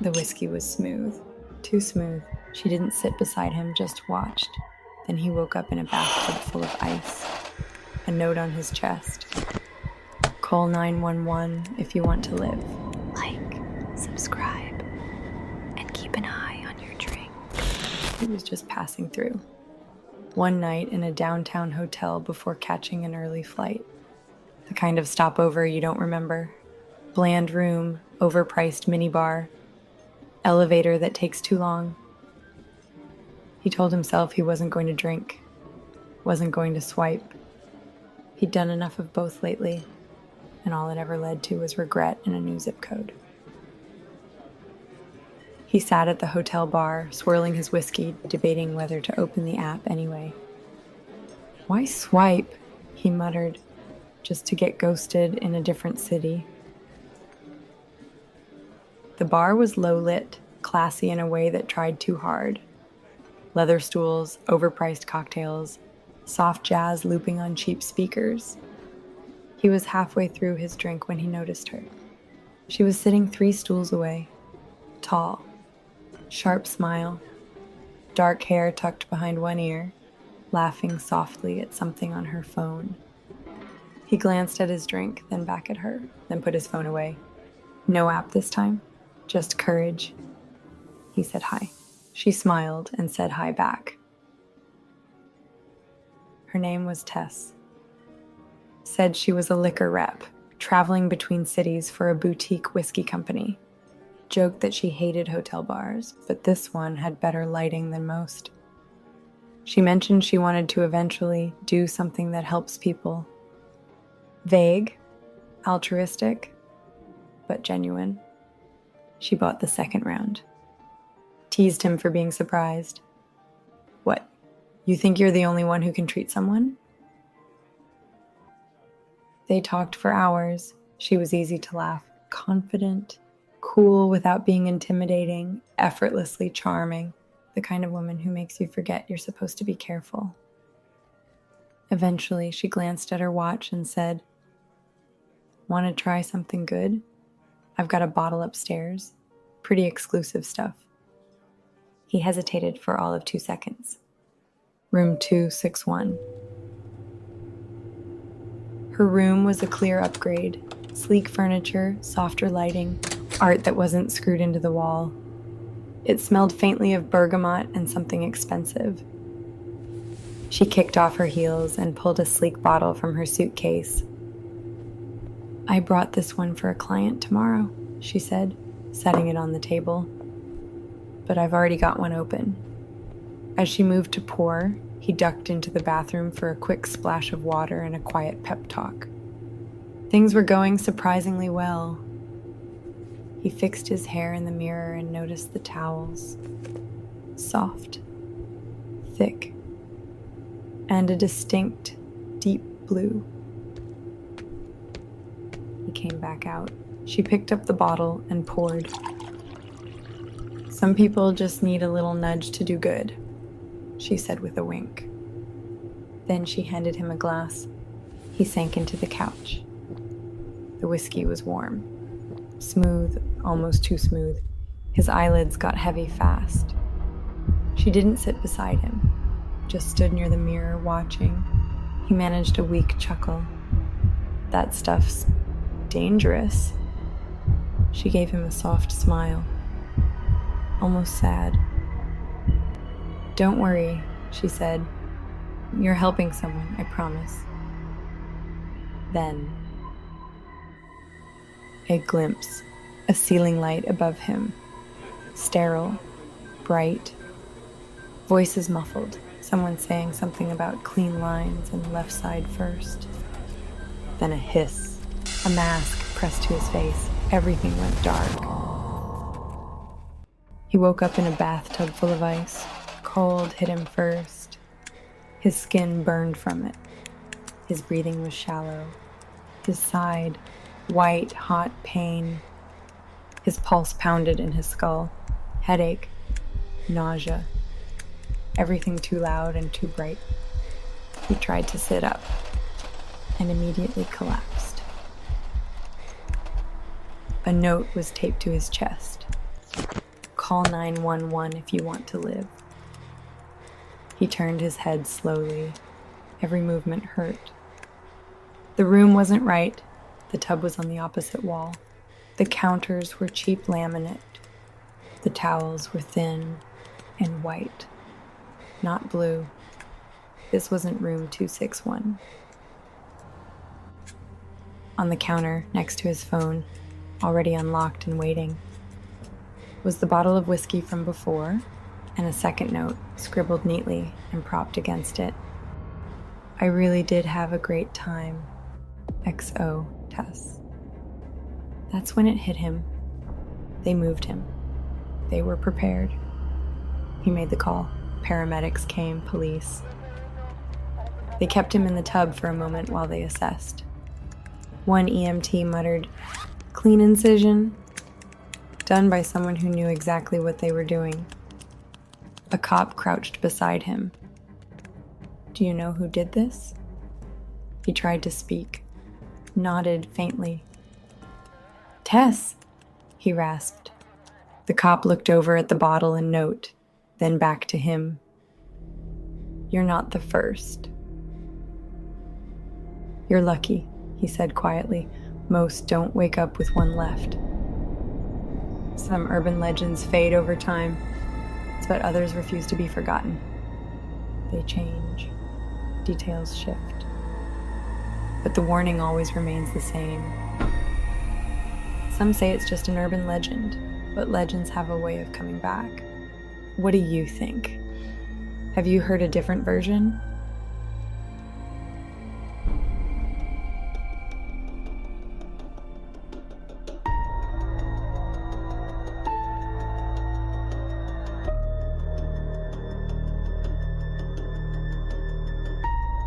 The whiskey was smooth. Too smooth. She didn't sit beside him, just watched. Then he woke up in a bathtub full of ice. A note on his chest. Call 911 if you want to live. Like, subscribe, and keep an eye on your drink. He was just passing through. One night in a downtown hotel before catching an early flight. The kind of stopover you don't remember. Bland room, overpriced minibar, elevator that takes too long. He told himself he wasn't going to drink, wasn't going to swipe. He'd done enough of both lately, and all it ever led to was regret and a new zip code. He sat at the hotel bar, swirling his whiskey, debating whether to open the app anyway. Why swipe? He muttered, just to get ghosted in a different city. The bar was low-lit, classy in a way that tried too hard. Leather stools, overpriced cocktails, soft jazz looping on cheap speakers. He was halfway through his drink when he noticed her. She was sitting 3 stools away, tall, sharp smile, dark hair tucked behind one ear, laughing softly at something on her phone. He glanced at his drink, then back at her, then put his phone away. No app this time, just courage. He said hi. She smiled and said hi back. Her name was Tess. Said she was a liquor rep, traveling between cities for a boutique whiskey company. Joked that she hated hotel bars, but this one had better lighting than most. She mentioned she wanted to eventually do something that helps people. Vague, altruistic, but genuine. She bought the second round. Teased him for being surprised. What, you think you're the only one who can treat someone? They talked for hours. She was easy to laugh, confident, cool without being intimidating, effortlessly charming, the kind of woman who makes you forget you're supposed to be careful. Eventually, she glanced at her watch and said, "Want to try something good? I've got a bottle upstairs. Pretty exclusive stuff." He hesitated for all of 2 seconds. Room 261. Her room was a clear upgrade. Sleek furniture, softer lighting, art that wasn't screwed into the wall. It smelled faintly of bergamot and something expensive. She kicked off her heels and pulled a sleek bottle from her suitcase. "I brought this one for a client tomorrow," she said, setting it on the table. "But I've already got one open." As she moved to pour, he ducked into the bathroom for a quick splash of water and a quiet pep talk. Things were going surprisingly well. He fixed his hair in the mirror and noticed the towels. Soft, thick, and a distinct, deep blue. He came back out. She picked up the bottle and poured. "Some people just need a little nudge to do good," she said with a wink. Then she handed him a glass. He sank into the couch. The whiskey was warm. Smooth, almost too smooth. His eyelids got heavy fast. She didn't sit beside him, just stood near the mirror watching. He managed a weak chuckle. "That stuff's dangerous." She gave him a soft smile, almost sad. "Don't worry," she said. "You're helping someone, I promise." Then, a glimpse, a ceiling light above him. Sterile, bright. Voices muffled, someone saying something about clean lines and left side first. Then a hiss, a mask pressed to his face. Everything went dark. He woke up in a bathtub full of ice. Cold hit him first. His skin burned from it. His breathing was shallow. His side, white, hot pain. His pulse pounded in his skull. Headache, nausea. Everything too loud and too bright. He tried to sit up and immediately collapsed. A note was taped to his chest. Call 911 if you want to live. He turned his head slowly. Every movement hurt. The room wasn't right. The tub was on the opposite wall. The counters were cheap laminate. The towels were thin and white, not blue. This wasn't room 261. On the counter, next to his phone, already unlocked and waiting, was the bottle of whiskey from before and a second note scribbled neatly and propped against it. I really did have a great time. XO, Tess. That's when it hit him. They moved him. They were prepared. He made the call. Paramedics came, police. They kept him in the tub for a moment while they assessed. One EMT muttered, "Clean incision," done by someone who knew exactly what they were doing. A cop crouched beside him. "Do you know who did this?" He tried to speak, nodded faintly. "Tess," he rasped. The cop looked over at the bottle and note, then back to him. "You're not the first." "You're lucky," he said quietly. "Most don't wake up with one left. Some urban legends fade over time, but others refuse to be forgotten. They change. Details shift. But the warning always remains the same. Some say it's just an urban legend, but legends have a way of coming back. What do you think? Have you heard a different version?